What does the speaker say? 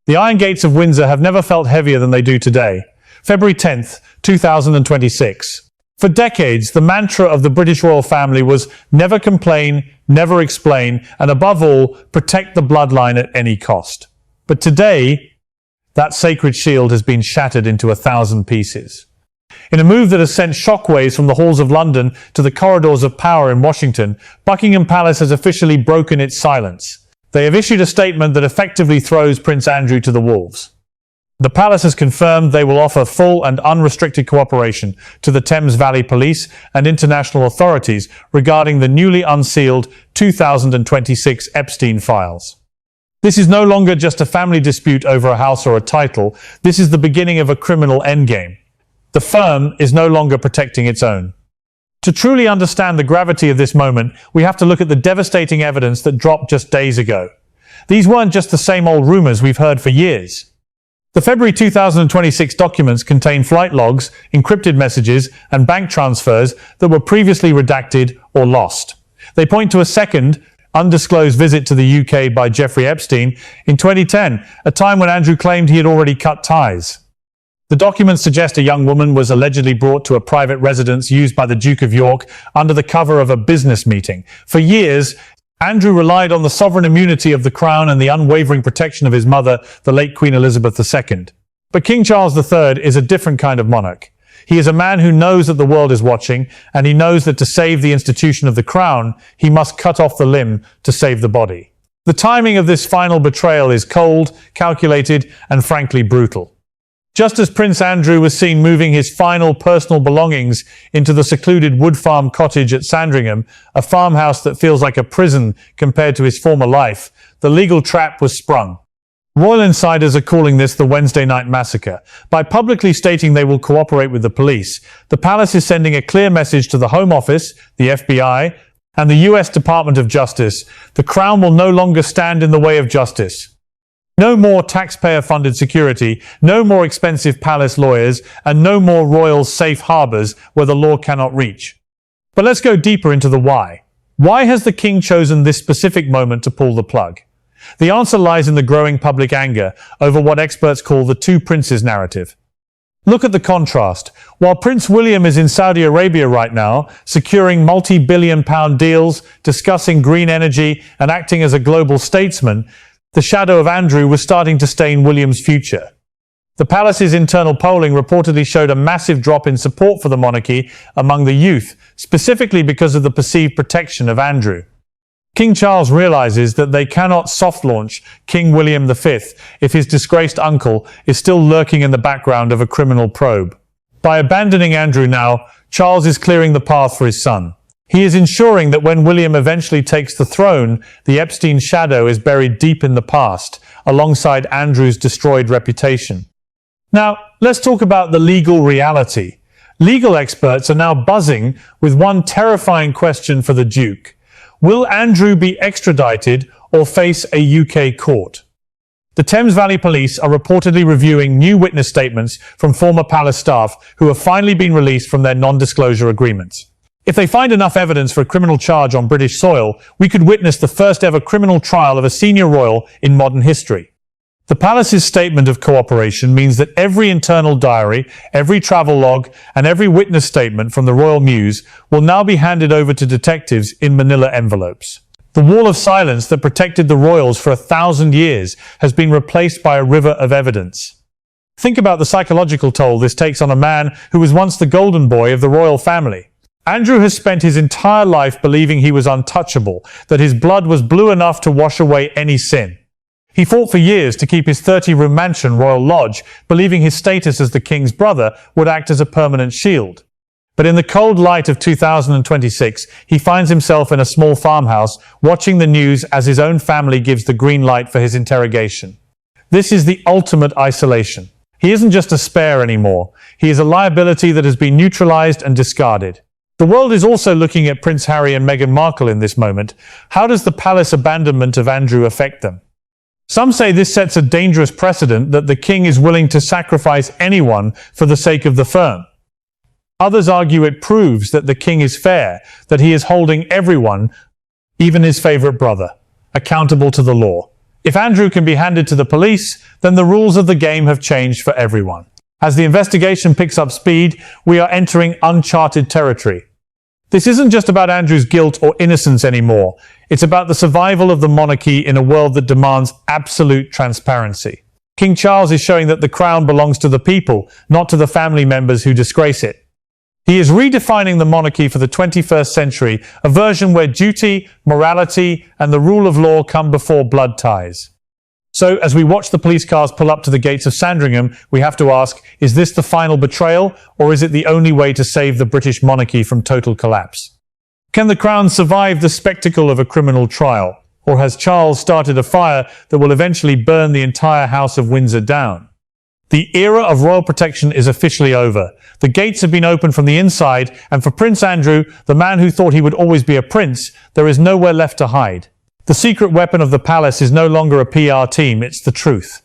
The iron gates of Windsor have never felt heavier than they do today. February 10th, 2026. For decades, the mantra of the British royal family was never complain, never explain, and above all, protect the bloodline at any cost. But today, that sacred shield has been shattered into 1,000 pieces. In a move that has sent shockwaves from the halls of London to the corridors of power in Washington, Buckingham Palace has officially broken its silence. They have issued a statement that effectively throws Prince Andrew to the wolves. The palace has confirmed they will offer full and unrestricted cooperation to the Thames Valley Police and international authorities regarding the newly unsealed 2026 Epstein files. This is no longer just a family dispute over a house or a title. This is the beginning of a criminal endgame. The firm is no longer protecting its own. To truly understand the gravity of this moment, we have to look at the devastating evidence that dropped just days ago. These weren't just the same old rumors we've heard for years. The February 2026 documents contain flight logs, encrypted messages, and bank transfers that were previously redacted or lost. They point to a second, undisclosed visit to the UK by Jeffrey Epstein in 2010, a time when Andrew claimed he had already cut ties. The documents suggest a young woman was allegedly brought to a private residence used by the Duke of York under the cover of a business meeting. For years, Andrew relied on the sovereign immunity of the Crown and the unwavering protection of his mother, the late Queen Elizabeth II. But King Charles III is a different kind of monarch. He is a man who knows that the world is watching, and he knows that to save the institution of the Crown, he must cut off the limb to save the body. The timing of this final betrayal is cold, calculated, and frankly brutal. Just as Prince Andrew was seen moving his final personal belongings into the secluded wood farm cottage at Sandringham, a farmhouse that feels like a prison compared to his former life, the legal trap was sprung. Royal insiders are calling this the Wednesday night massacre. By publicly stating they will cooperate with the police, the palace is sending a clear message to the Home Office, the FBI, and the US Department of Justice. The Crown will no longer stand in the way of justice. No more taxpayer-funded security, no more expensive palace lawyers, and no more royal safe harbors where the law cannot reach. But let's go deeper into the why. Why has the king chosen this specific moment to pull the plug? The answer lies in the growing public anger over what experts call the two princes narrative. Look at the contrast. While Prince William is in Saudi Arabia right now, securing multi-billion-pound deals, discussing green energy, and acting as a global statesman, the shadow of Andrew was starting to stain William's future. The palace's internal polling reportedly showed a massive drop in support for the monarchy among the youth, specifically because of the perceived protection of Andrew. King Charles realizes that they cannot soft-launch King William V if his disgraced uncle is still lurking in the background of a criminal probe. By abandoning Andrew now, Charles is clearing the path for his son. He is ensuring that when William eventually takes the throne, the Epstein shadow is buried deep in the past, alongside Andrew's destroyed reputation. Now, let's talk about the legal reality. Legal experts are now buzzing with one terrifying question for the Duke. Will Andrew be extradited or face a UK court? The Thames Valley Police are reportedly reviewing new witness statements from former palace staff who have finally been released from their non-disclosure agreements. If they find enough evidence for a criminal charge on British soil, we could witness the first ever criminal trial of a senior royal in modern history. The palace's statement of cooperation means that every internal diary, every travel log, and every witness statement from the royal muse will now be handed over to detectives in manila envelopes. The wall of silence that protected the royals for 1,000 years has been replaced by a river of evidence. Think about the psychological toll this takes on a man who was once the golden boy of the royal family. Andrew has spent his entire life believing he was untouchable, that his blood was blue enough to wash away any sin. He fought for years to keep his 30-room mansion Royal Lodge, believing his status as the king's brother would act as a permanent shield. But in the cold light of 2026, he finds himself in a small farmhouse, watching the news as his own family gives the green light for his interrogation. This is the ultimate isolation. He isn't just a spare anymore. He is a liability that has been neutralized and discarded. The world is also looking at Prince Harry and Meghan Markle in this moment. How does the palace abandonment of Andrew affect them? Some say this sets a dangerous precedent that the king is willing to sacrifice anyone for the sake of the firm. Others argue it proves that the king is fair, that he is holding everyone, even his favorite brother, accountable to the law. If Andrew can be handed to the police, then the rules of the game have changed for everyone. As the investigation picks up speed, we are entering uncharted territory. This isn't just about Andrew's guilt or innocence anymore. It's about the survival of the monarchy in a world that demands absolute transparency. King Charles is showing that the crown belongs to the people, not to the family members who disgrace it. He is redefining the monarchy for the 21st century, a version where duty, morality, and the rule of law come before blood ties. So, as we watch the police cars pull up to the gates of Sandringham, we have to ask, is this the final betrayal, or is it the only way to save the British monarchy from total collapse? Can the crown survive the spectacle of a criminal trial, or has Charles started a fire that will eventually burn the entire House of Windsor down? The era of royal protection is officially over. The gates have been opened from the inside, and for Prince Andrew, the man who thought he would always be a prince, there is nowhere left to hide. The secret weapon of the palace is no longer a PR team, it's the truth.